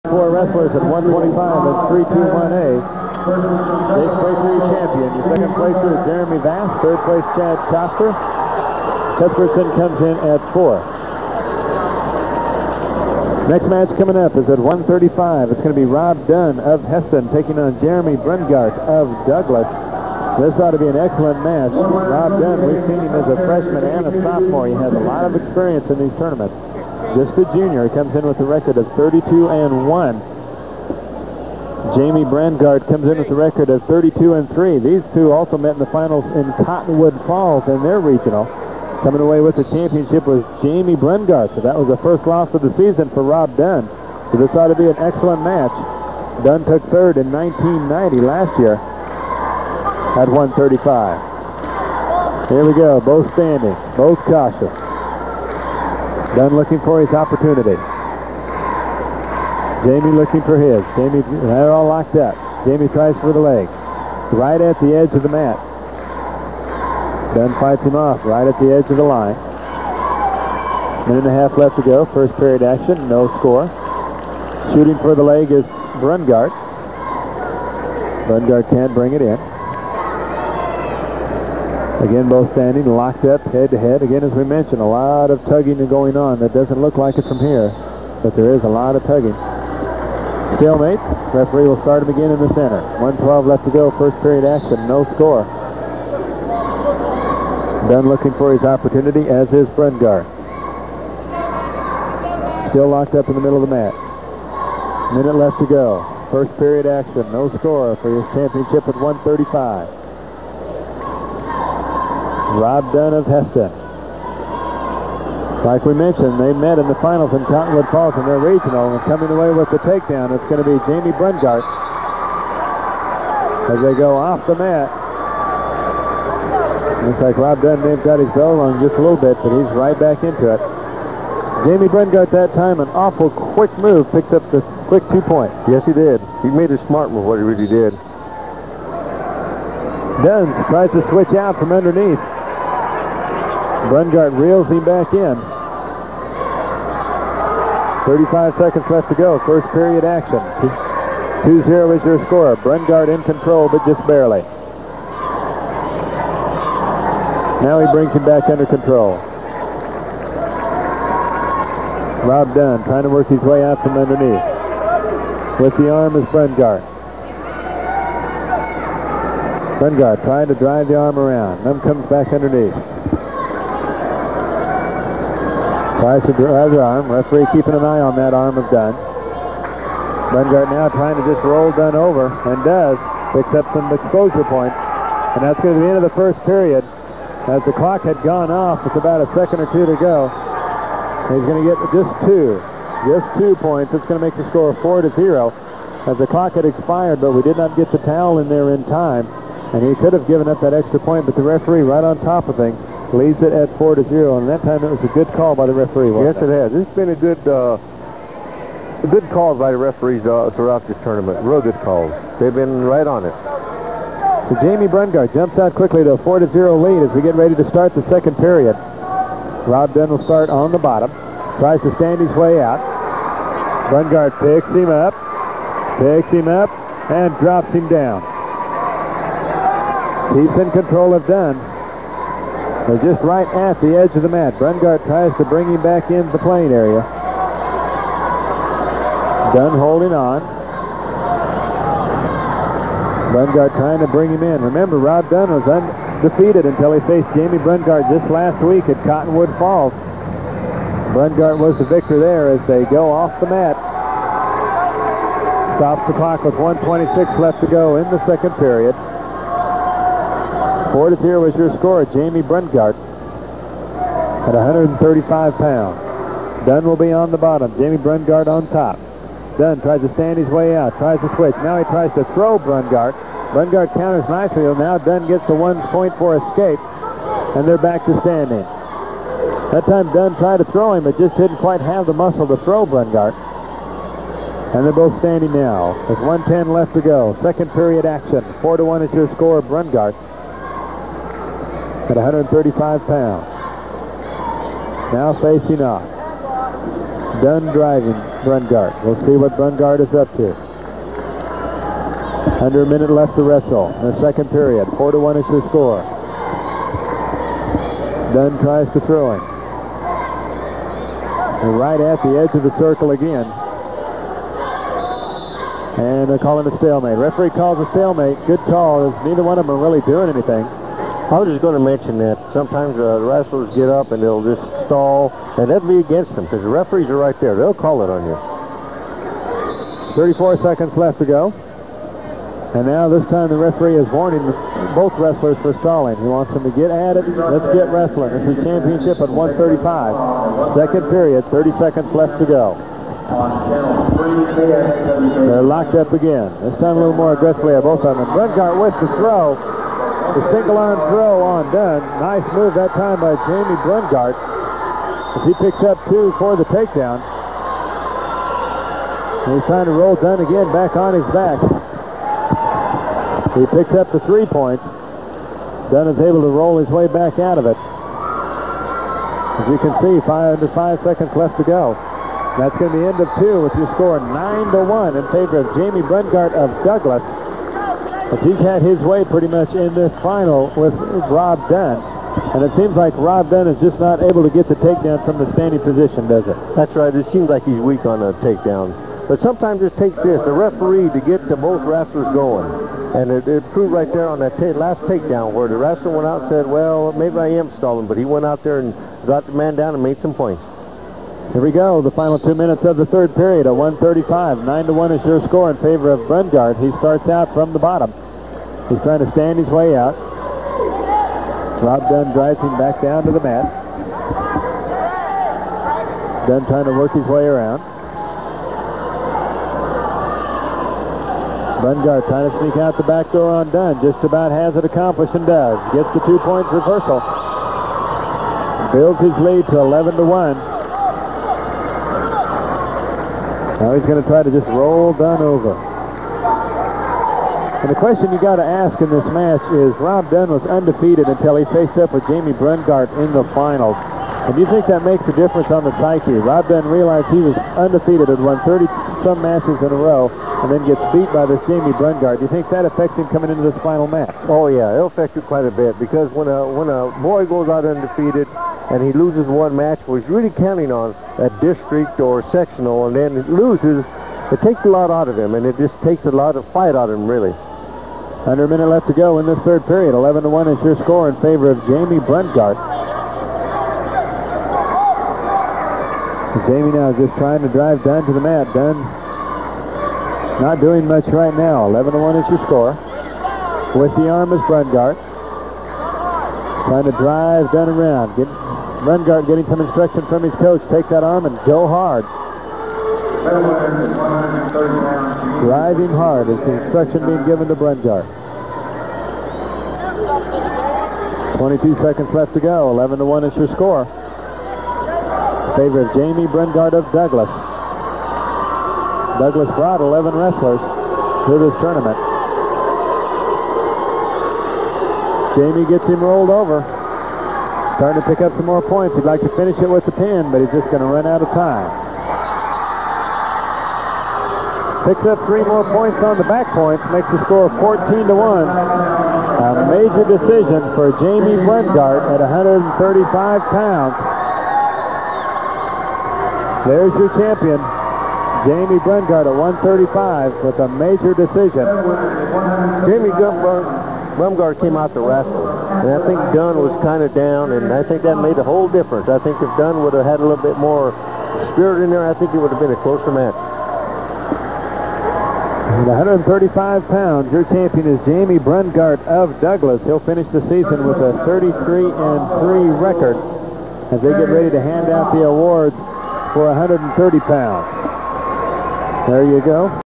Four wrestlers at 125 and 321A. Big placer champion. Your second placer is Jeremy Vass. Third place, Chad Koster. Cuthbertson comes in at 4. Next match coming up is at 135. It's going to be Rob Dunn of Heston taking on Jeremy Brungart of Douglas. This ought to be an excellent match. Rob Dunn, we've seen him as a freshman and a sophomore. He has a lot of experience in these tournaments. Just a junior. He comes in with a record of 32-1. Jamie Brungart comes in with a record of 32-3. These two also met in the finals in Cottonwood Falls in their regional. Coming away with the championship was Jamie Brungart. So that was the first loss of the season for Rob Dunn. So this ought to be an excellent match. Dunn took third in 1990 last year at 135. Here we go. Both standing. Both cautious. Dunn looking for his opportunity. Jamie looking for his. Jamie, they're all locked up. Jamie tries for the leg. Right at the edge of the mat. Dunn fights him off right at the edge of the line. Minute and a half left to go. First period action. No score. Shooting for the leg is Brungart. Brungart can't bring it in. Again, both standing, locked up, head-to-head. Again, as we mentioned, a lot of tugging going on. That doesn't look like it from here, but there is a lot of tugging. Stalemate. Referee will start him again in the center. 1:12 left to go. First period action. No score. Dunn looking for his opportunity, as is Brungart. Still locked up in the middle of the mat. Minute left to go. First period action. No score for his championship at 135. Rob Dunn of Heston. Like we mentioned, they met in the finals in Cottonwood Falls in their regional, and coming away with the takedown, it's going to be Jamie Brungart as they go off the mat. Looks like Rob Dunn may have got his bell rung just a little bit, but he's right back into it. Jamie Brungart that time, an awful quick move, picks up the quick 2 points. Yes, he did. He made a smart move, what he really did. Dunn tries to switch out from underneath. Brungart reels him back in. 35 seconds left to go. First period action. 2-0 is your score. Brungart in control, but just barely. Now he brings him back under control. Rob Dunn trying to work his way out from underneath. With the arm is Brungart. Brungart trying to drive the arm around. Dunn comes back underneath. Tries to drive the arm. Referee keeping an eye on that arm of Dunn. Brungart now trying to just roll Dunn over, and does. Picks up some exposure points. And that's going to be the end of the first period. As the clock had gone off with about a second or two to go. He's going to get just 2 points. It's going to make the score 4-0. As the clock had expired, but we did not get the towel in there in time. And he could have given up that extra point, but the referee right on top of things leads it at 4-0, and that time it was a good call by the referee. Yes, it has. It's been a good call by the referees throughout this tournament. Real good calls. They've been right on it. So Jamie Brungart jumps out quickly to a 4-0 lead as we get ready to start the second period. Rob Dunn will start on the bottom. Tries to stand his way out. Brungart picks him up, and drops him down. Keeps in control of Dunn. They're just right at the edge of the mat. Brungart tries to bring him back into the playing area. Dunn holding on. Brungart trying to bring him in. Remember, Rob Dunn was undefeated until he faced Jamie Brungart just last week at Cottonwood Falls. Brungart was the victor there as they go off the mat. Stops the clock with 1:26 left to go in the second period. 4-0 is your score. Jamie Brungart at 135 pounds. Dunn will be on the bottom. Jamie Brungart on top. Dunn tries to stand his way out. Tries to switch. Now he tries to throw Brungart. Brungart counters nicely. Now Dunn gets the 1 point for escape. And they're back to standing. That time Dunn tried to throw him, but just didn't quite have the muscle to throw Brungart. And they're both standing now. With 1:10 left to go. Second period action. 4-1 is your score. Brungart at 135 pounds. Now facing off. Dunn driving. Brungart. We'll see what Brungart is up to. Under a minute left to wrestle in the second period. 4-1 is your score. Dunn tries to throw him. And right at the edge of the circle again. And they're calling a stalemate. Referee calls a stalemate. Good call, as neither one of them are really doing anything. I was just going to mention that sometimes the wrestlers get up and they'll just stall, and that'll be against them because the referees are right there. They'll call it on you. 34 seconds left to go. And now this time the referee is warning both wrestlers for stalling. He wants them to get at it. Let's get wrestling. This is championship at 135. Second period, 30 seconds left to go. They're locked up again. This time a little more aggressively at both of them. Brungart with the throw. The single arm throw on Dunn. Nice move that time by Jamie Brungart, as he picks up 2 for the takedown. And he's trying to roll Dunn again back on his back. He picks up the 3 points. Dunn is able to roll his way back out of it. As you can see, under 5 seconds left to go. That's going to be the end of 2 with your score 9-1 in favor of Jamie Brungart of Douglas. But he's had his way pretty much in this final with Rob Dunn. And it seems like Rob Dunn is just not able to get the takedown from the standing position, does it? That's right. It seems like he's weak on the takedowns. But sometimes it takes the referee to get to both wrestlers going. And it proved right there on that last takedown where the wrestler went out and said, well, maybe I am stalling. But he went out there and got the man down and made some points. Here we go, the final 2 minutes of the third period, a 135. 9-1 is your score in favor of Brungart. He starts out from the bottom. He's trying to stand his way out. Rob Dunn drives him back down to the mat. Dunn trying to work his way around. Brungart trying to sneak out the back door on Dunn. Just about has it accomplished and does. Gets the 2-point reversal. Builds his lead to 11-1. Now he's going to try to just roll Dunn over. And the question you got to ask in this match is, Rob Dunn was undefeated until he faced up with Jamie Brungart in the finals. And do you think that makes a difference on the psyche? Rob Dunn realized he was undefeated, had won 30-some matches in a row, and then gets beat by this Jamie Brungart. Do you think that affects him coming into this final match? Oh, yeah, it'll affect you quite a bit because when a boy goes out undefeated and he loses one match where he's really counting on a district or sectional and then it loses, it takes a lot out of him, and it just takes a lot of fight out of him, really. Under a minute left to go in this third period. 11-1 is your score in favor of Jamie Brungart. Jamie now is just trying to drive Dunn to the mat. Dunn not doing much right now. 11-1 is your score. With the arm is Brungart. Trying to drive Dunn around. Brungart getting some instruction from his coach. Take that arm and go hard. Drive him hard is the instruction being given to Brungart. 22 seconds left to go. 11-1 is your score. In favor of Jamie Brungart of Douglas. Douglas brought 11 wrestlers to this tournament. Jamie gets him rolled over. Starting to pick up some more points. He'd like to finish it with the pin, but he's just going to run out of time. Picks up 3 more points on the back points, makes the score 14-1. A major decision for Jamie Brungart at 135 pounds. There's your champion, Jamie Brungart at 135 with a major decision. Jamie Brungart came out to wrestle, and I think Dunn was kind of down, and I think that made a whole difference. I think if Dunn would have had a little bit more spirit in there, I think it would have been a closer match. At 135 pounds, your champion is Jamie Brungart of Douglas. He'll finish the season with a 33-3 record as they get ready to hand out the awards for 130 pounds. There you go.